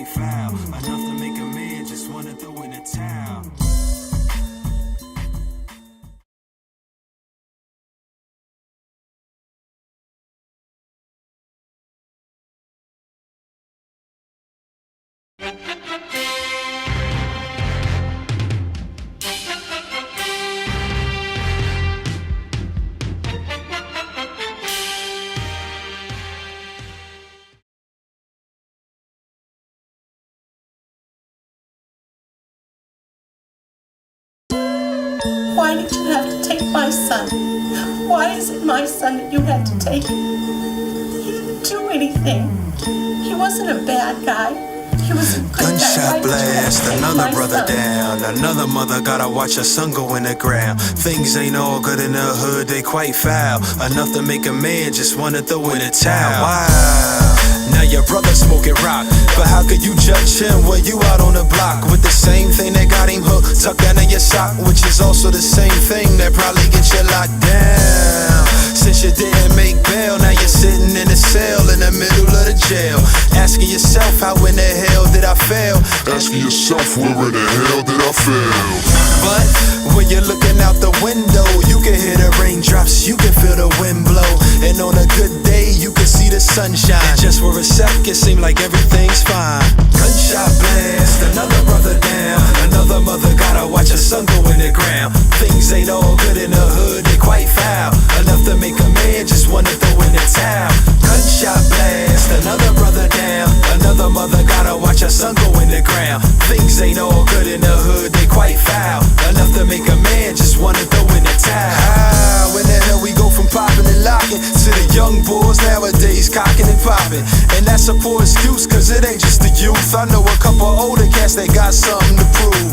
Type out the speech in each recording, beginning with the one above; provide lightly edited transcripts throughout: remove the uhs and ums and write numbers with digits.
quite foul. Enough to make a man just wanna throw in a towel. Why did you have to take my son? Why is it my son that you had to take? He didn't do anything. He wasn't a bad guy. He was a good guy. Gunshot blast, another brother down. Another mother gotta watch her son go in the ground. Things ain't all good in the hood, they quite foul. Enough to make a man just wanna throw in a towel. Wow. Now your brother smoking rock, but how could you judge him when you out on the block with the same thing that got him hooked tucked down in your sock, which is also the same thing that probably gets you locked down. Since you didn't make bail, now you're sitting in a cell in the middle of the jail, asking yourself how in the hell did I fail? Asking yourself where in the hell did I fail? But when you're looking out the window, you can hear the raindrops, you can feel the wind blow, and on a good day you can see the sunshine. And just for a sec it seemed like everything's fine. Gunshot blast, another brother down. Another mother gotta watch her son go in the ground. Things ain't all good in the hood, they quite foul. Enough to make a man just wanna throw in the towel. Gunshot blast, another brother down. Another mother gotta watch her son go in the ground. Things ain't all good in the hood, they quite foul. Enough to make a man just wanna throw in the towel. How in the hell we go from popping and locking to the young boys nowadays cocking and popping? And that's a poor excuse, cause it ain't just the youth. I know a couple older cats that got something to prove.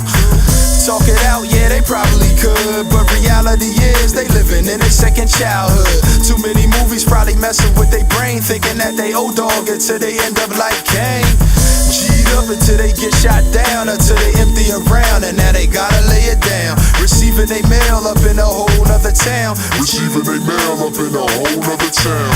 Talk it out, yeah, they probably could, but reality is they living in a second childhood. Too many movies probably messing with their brain, thinking that they old dog until they end up like Kane. G'd up until they get shot down, until they empty around, and now they gotta lay it down. Receiving they mail up in a whole nother town. Receiving they mail up in a whole nother town.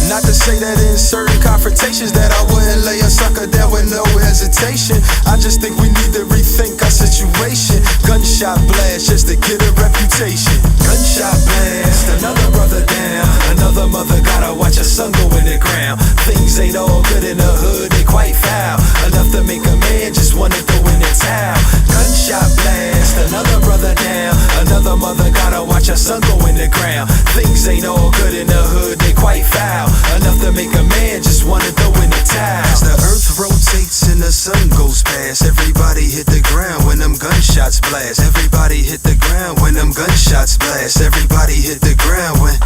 Not to say that in certain confrontations that I wouldn't lay a sucker down with no hesitation. I just think we need to rethink our situation. Gunshot blast just to get a reputation. Gunshot blast, another brother down. Another mother gotta watch her son go in the ground. Things ain't all good in the hood, they quite foul. Enough to make a man just wanna throw in the towel. Gunshot blast, another brother down. Another mother gotta watch her son go in the ground. Things ain't all good in the hood, they quite foul. Enough to make a man just wanna throw in the towel. As the earth rotates and the sun goes past, everybody hit the ground when them gunshots blast. Everybody hit the ground when them gunshots blast. Everybody hit the ground when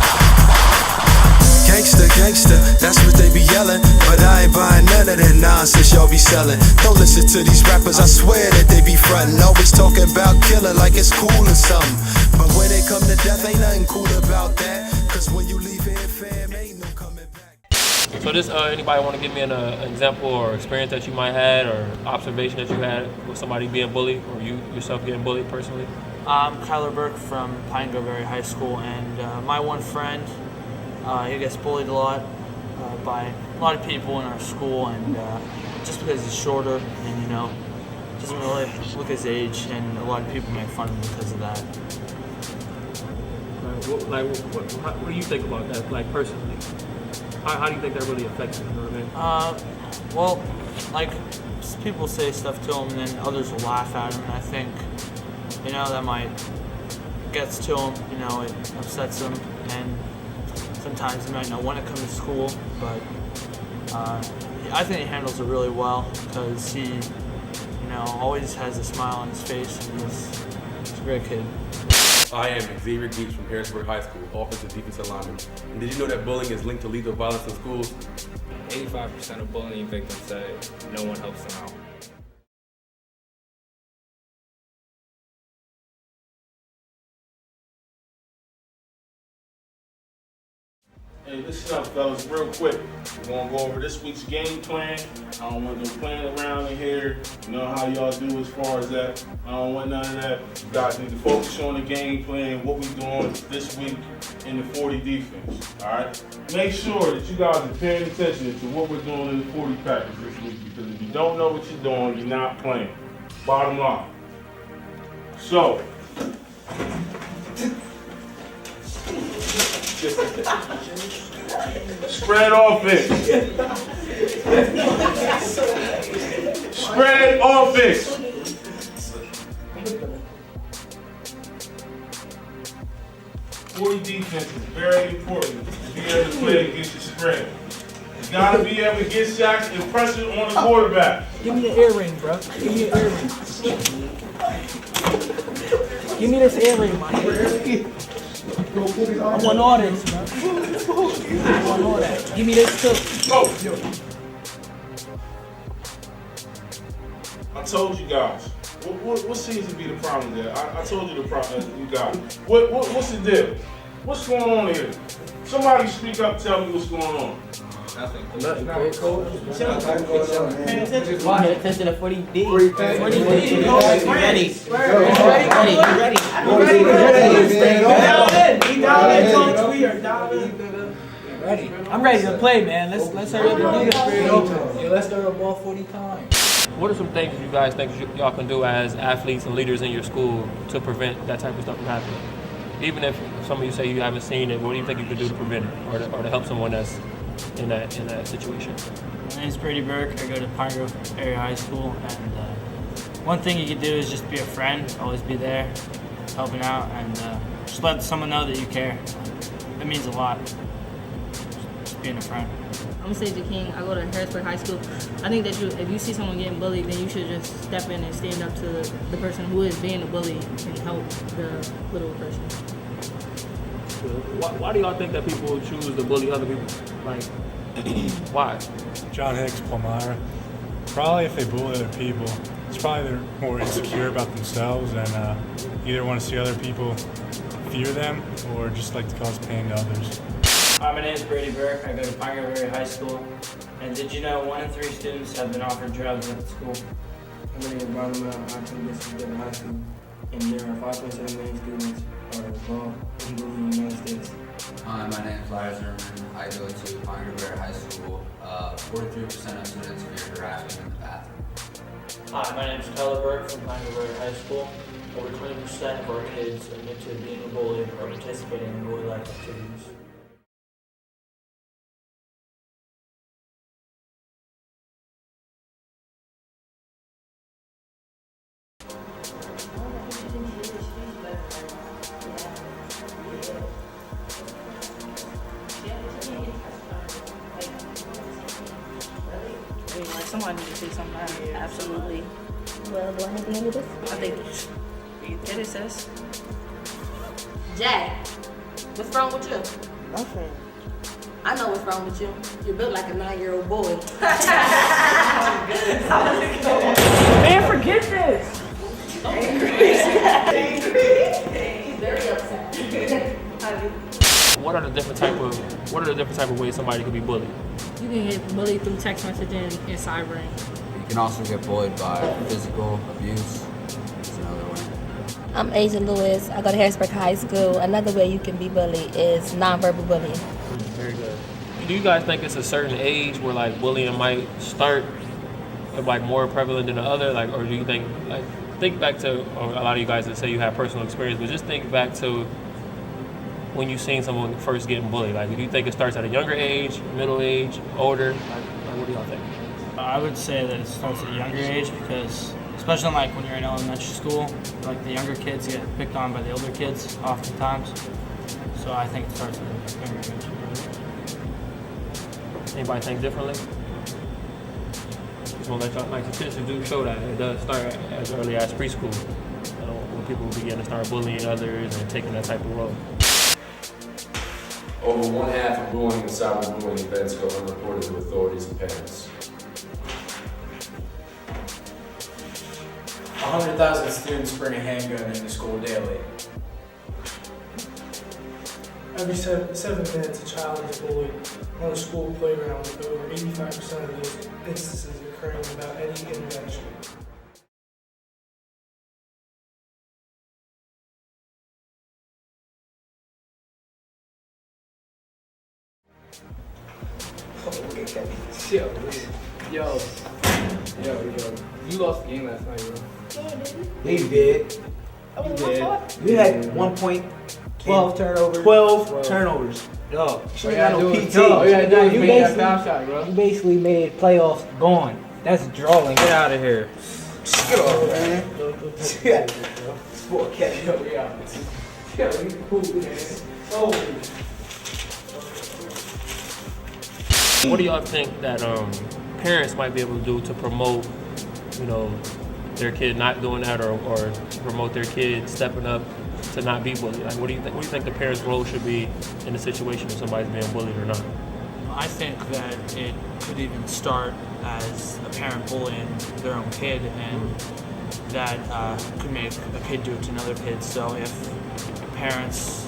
gangsta, gangsta, that's what they be yelling. But I ain't buying none of that nonsense y'all be selling. Don't listen to these rappers, I swear that they be frontin'. Always talking about killing like it's cool or something. But when it come to death, ain't nothing cool about that. Cause when you leave here, fam, ain't no coming back. So does anybody want to give me an example or experience that you might had or observation that you had with somebody being bullied or you yourself getting bullied personally? I'm Kyler Burke from Pine Grove Area High School, and my one friend, he gets bullied a lot by a lot of people in our school, and just because he's shorter and, you know, doesn't really look his age, and a lot of people make fun of him because of that. What do you think about that, like personally? How do you think that really affects you? You know what I mean? Well, like, people say stuff to him, and then others will laugh at him, and I think, you know, that might gets to him, you know, it upsets him, and sometimes he might not want to come to school, but I think he handles it really well because he, you know, always has a smile on his face, and he's a great kid. I am Xavier Geach from Harrisburg High School, offensive defensive lineman. And did you know that bullying is linked to lethal violence in schools? 85% of bullying victims say no one helps them out. Hey, listen up, fellas, real quick. We're gonna go over this week's game plan. I don't want no playing around in here. You know how y'all do as far as that. I don't want none of that. You guys need to focus on the game plan, what we're doing this week in the 40 defense. Alright? Make sure that you guys are paying attention to what we're doing in the 40 package this week, because if you don't, don't know what you're doing, you're not playing. Bottom line. So, spread offense. Spread offense. Boy, defense is very important to be able to play against your spread. You gotta be able to get shots and pressure on the quarterback. Give me an earring, bro. Give me an earring. Give me this earring, man. I want all this, bro. I want all that. Give me this too. Go. I told you guys. What seems to be the problem there? I told you the problem, you guys. What's the deal? What's going on here? Somebody speak up, tell me what's going on. Pay attention to 40D. 40D. Ready. I'm ready to play, man. Let's hurry up and do this. Let's throw the ball 40 times. What are some things you guys think y'all can do as athletes and leaders in your school to prevent that type of stuff from happening? Even if some of you say you haven't seen it, what do you think you could do to prevent it or to help someone that's in that situation? My name's Brady Burke. I go to Pine Grove Area High School, and one thing you can do is just be a friend. Always be there, helping out, and just let someone know that you care. It means a lot. Just being a friend. I'm Sage King. I go to Harrisburg High School. I think that if you see someone getting bullied, then you should just step in and stand up to the person who is being a bully and help the little person. Why do y'all think that people choose to bully other people? Like, why? John Hicks, Palmyra. Probably if they bully other people, it's probably they're more insecure about themselves and either want to see other people fear them or just like to cause pain to others. Hi, my name is Brady Burke. I go to Pine Grove Area High School. And did you know 1 in 3 students have been offered drugs at the school? My name is Brian Mount. I attend Mississippi High School. And there are 5.7 million students are involved in bullying in the United States. Hi, my name is Larry Zimmerman. I go to Pine Grove Area High School. 43% of students fear harassment in the bathroom. Hi, my name is Tyler Burke from Pine Grove Area High School. Over 20% of our kids admit to being a bully or participating in bully-like activities. Like someone needs to say something. Absolutely. Well, do I have to handle this? I think you get it, sis. Jay, what's wrong with you? Nothing. I know what's wrong with you. You're built like a 9-year-old boy. Man, forget this. He's very upset. What are the different type of ways somebody could be bullied? You can get bullied through text messaging and cyber. You can also get bullied by physical abuse. That's another way. I'm Asia Lewis. I go to Harrisburg High School. Another way you can be bullied is nonverbal bullying. Very good. Do you guys think it's a certain age where like bullying might start like more prevalent than the other? Like, or do you think back to a lot of you guys that say you have personal experience, but just think back to when you seen someone first getting bullied. Like, do you think it starts at a younger age, middle age, older? Like what do y'all think? I would say that it starts at a younger age because, especially like when you're in elementary school, like the younger kids get picked on by the older kids oftentimes. So I think it starts at a younger age. Anybody think differently? Just want to let y'all, like, statistics do show that it does start as early as preschool, when people begin to start bullying others and taking that type of role. Over 1/2 of bullying and cyberbullying events go unreported to authorities and parents. 100,000 students bring a handgun into school daily. Every 7 minutes, a child is bullied on a school playground, with over 85% of those instances occurring without any intervention. Yo. You lost the game last night, bro. Yeah, you did. You did. You had 1 point, 12 turnovers. 12 turnovers. Yo, All you you got gotta no do PT. is all you gotta do is You make that basically- foul shot, bro. You basically made playoffs gone. That's drawing. Get out of here. Get off, man. Yeah. Sport catch up reality. Yeah, you cool, man. Oh. What do y'all think that parents might be able to do to promote, you know, their kid not doing that, or promote their kid stepping up to not be bullied? Like, what do you think? What do you think the parents' role should be in a situation if somebody's being bullied or not? I think that it could even start as a parent bullying their own kid, and that could make a kid do it to another kid. So if parents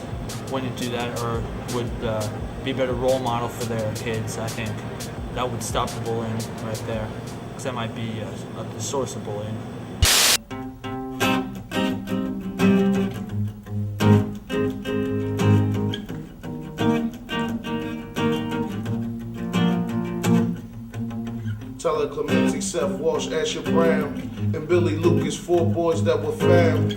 wouldn't do that, or would be a better role model for their kids, I think that would stop the bullying right there, because that might be the source of bullying. Tyler Clementi, Seth Walsh, Asher Brown, and Billy Lucas, 4 boys that were found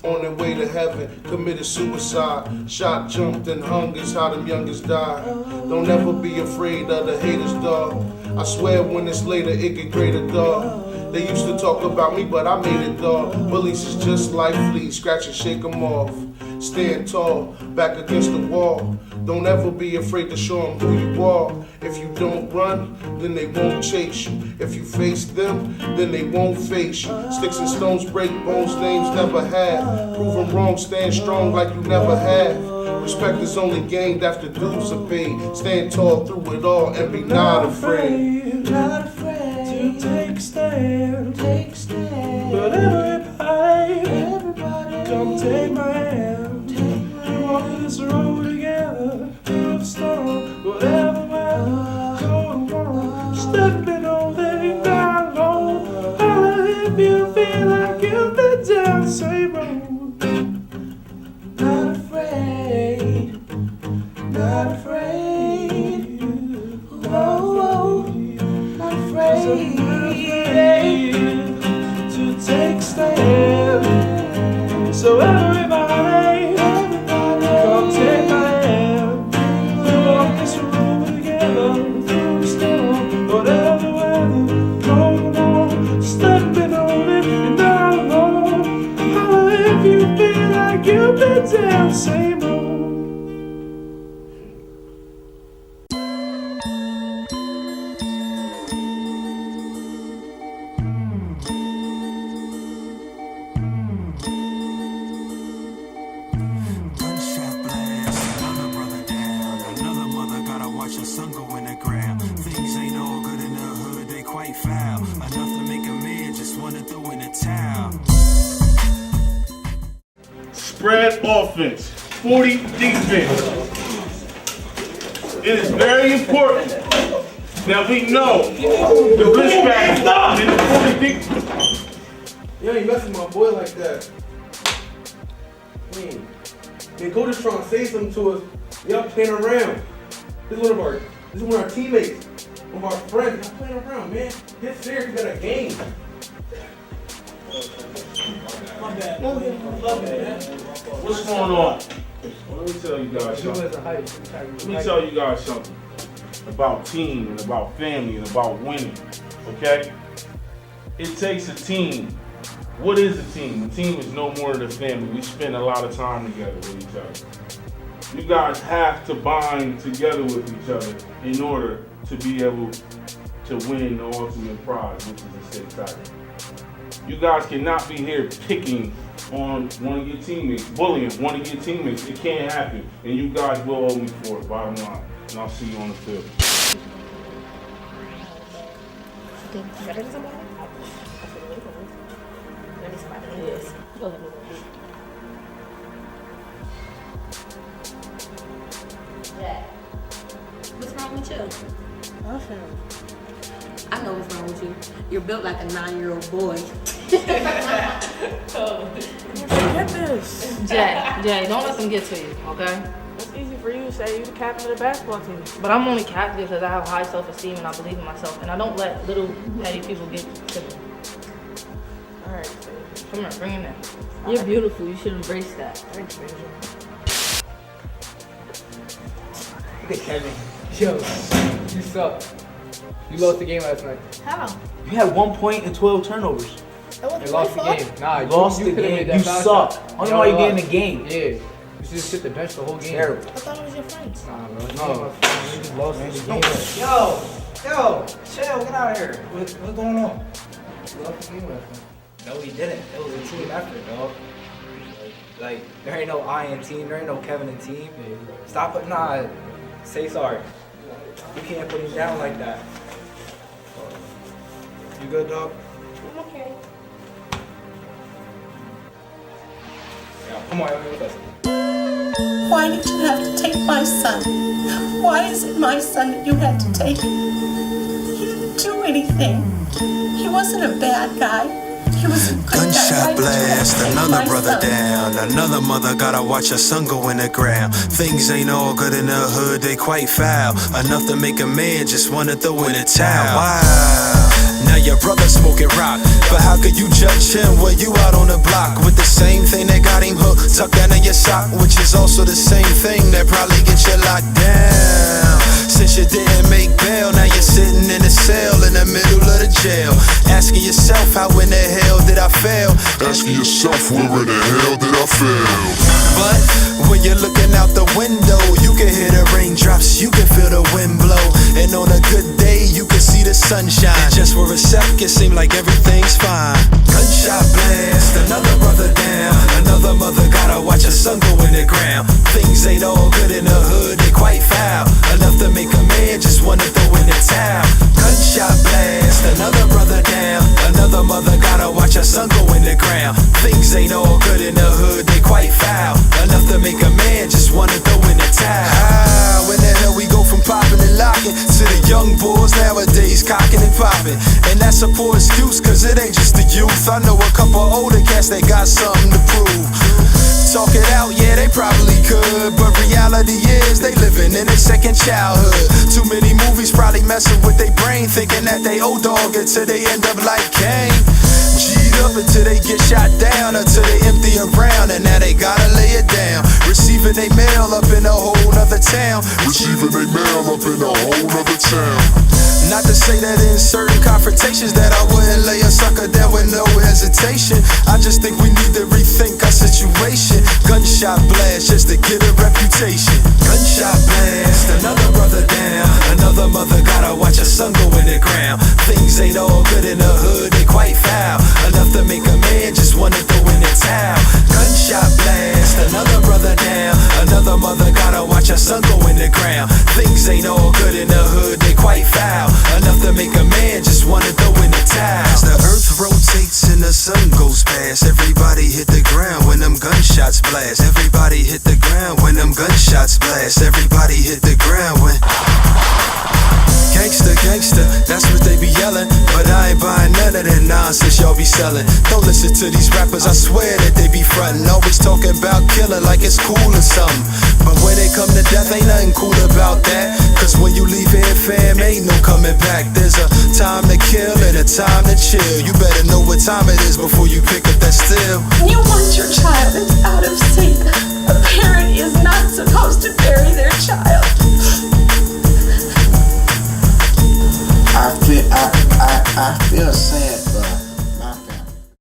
on their way to heaven, committed suicide, shot, jumped, and hung is how them youngest died. Don't ever be afraid of the haters, dog. I swear when it's later, it get greater, dog. They used to talk about me, but I made it, dog. Bullies is just like fleas, scratch and shake them off. Stand tall, back against the wall. Don't ever be afraid to show them who you are. If you don't run, then they won't chase you. If you face them, then they won't face you. Sticks and stones break bones names never had. Prove them wrong, stand strong like you never had. Respect is only gained after dues are paid. Stand tall through it all and be not afraid. Not afraid to take a stand. Take a stand. But everybody, come take my hand. We walk this road together through the storm. Whatever weather, cold or warm, stepping on they down low. Holla if you feel like you've been down the same road. Not afraid, not afraid. Oh, not afraid to take a stand. So everybody, come take my hand. We walk this road together through the storm. Whatever weather, cold or warm, stepping on it and down low. Holla if you feel like you've been down the same road. Gunshot blast, another brother down. Another mother gotta watch her son go in the ground. Things ain't all good in the hood, they quite foul. Enough to make a man just wanna throw in the towel. Spread offense, 40 defense. It is very important that we know the risk factor in the 40 defense. You ain't messing with my boy like that. Man, coach is trying to say something to us. Y'all playing around. This is one of our teammates, one of our friends. Y'all playing around, man. Get serious. We got a game. My bad. What's going on? Well, let me tell you guys something. Let me tell you guys something about team and about family and about winning, okay? It takes a team. What is a team? A team is no more than a family. We spend a lot of time together with each other. You guys have to bind together with each other in order to be able to win the ultimate prize, which is a state title. You guys cannot be here picking on one of your teammates, bullying one of your teammates. It can't happen, and you guys will owe me for it, bottom line. And I'll see you on the field. Jack, what's wrong with you? Nothing. I know what's wrong with you. You're built like a 9-year-old boy. Get this. Jay, don't let them get to you, okay? It's easy for you to say you're the captain of the basketball team. But I'm only captain because I have high self-esteem and I believe in myself. And I don't let little petty people get to me. Alright, come on, bring it in. You're beautiful. You should embrace that. Thanks, man. Look at Kevin. Yo, you suck. You lost the game last night. How? You had 1 point and 12 turnovers. That You lost the game. Nah, You lost the could've game. made that You foul suck. shot. I don't know why you get in the game. Yeah. You should just sit the bench the whole game. Terrible. I thought it was your friends. Nah, bro. No. You just lost the game. Yo, chill, get out of here. What's going on? You lost the game last night. No, we didn't. It was a team effort, dog. Like, there ain't no I in team, there ain't no Kevin in team. Stop it. Nah, say sorry. You can't put him down like that. You good, dog? I'm okay. Yeah, come on, with us. Why did you have to take my son? Why is it my son that you had to take? He didn't do anything. He wasn't a bad guy. He was a good guy. Gunshot Why did you have blast, to take another my brother son? down. Another mother gotta watch her son go in the ground. Things ain't all good in the hood, they quite foul. Enough to make a man just wanna throw in a towel. Wow. Now your brother smoking rock, but how could you judge him when you out on the block with the same thing that got him hooked tucked down in your sock, which is also the same thing that probably get you locked down. Since you didn't make bail, now you're sitting in a cell in the middle of the jail, asking yourself how in the hell did I fail? Asking yourself, where in the hell did I fail? But when you're looking out the window, you can hear the raindrops, you can feel the wind blow, and on a good day you can see the sunshine. And just for a second, seem like everything's fine. Gunshot blast, another brother down. Another mother gotta watch her son go in the ground. Things ain't all good in the hood, they quite foul. Enough to make a man just wanna throw in the towel. Gunshot blast, another brother down. Another mother gotta watch her son go in the ground. Things ain't all good in the hood, they quite foul. Enough to make a man just wanna throw in the towel. How in the hell we go from popping and locking to the young boys nowadays cocking and popping? And that's a poor excuse, cause it ain't just the youth. I know a couple older cats that got something to prove. Talk it out, yeah, they probably could, but reality is they living in their second childhood. Too many movies probably messing with their brain, thinking that they old dog until they end up like Kane. G'd up until they get shot down, until they empty around, and now they gotta lay it down. Receiving they mail up in a whole nother town. Receiving they mail up in a whole nother town. Not to say that in certain confrontations that I wouldn't lay a sucker down with no hesitation. I just think we need to rethink our situation. Gunshot blast just to get a reputation. Gunshot blast, another brother down. Another mother gotta watch her son go in the ground. Things ain't all good in the hood, they quite foul. Enough to make a man just wanna throw in the towel. Gunshot blast, another brother down. Another mother gotta watch her son go in the ground. Things ain't all good in the hood, they quite foul. Enough to make a man just wanna throw in the towel. As the earth rotates and the sun goes past, everybody hit the ground when them gunshots blast. Everybody hit the ground when them gunshots blast. Everybody hit the ground when Gangsta, gangsta, that's what they be yelling. But I ain't buying none of that nonsense y'all be selling. Don't listen to these rappers, I swear that they be frontin'. Always talking about killing like it's cool or something. But when it come to death, ain't nothing cool about that. Cause when you leave here, fam, ain't no coming back. There's a time to kill and a time to chill. You better know what time it is before you pick up that steel. You want your child that's out of sync. A parent is not supposed to bury their child. I feel sad.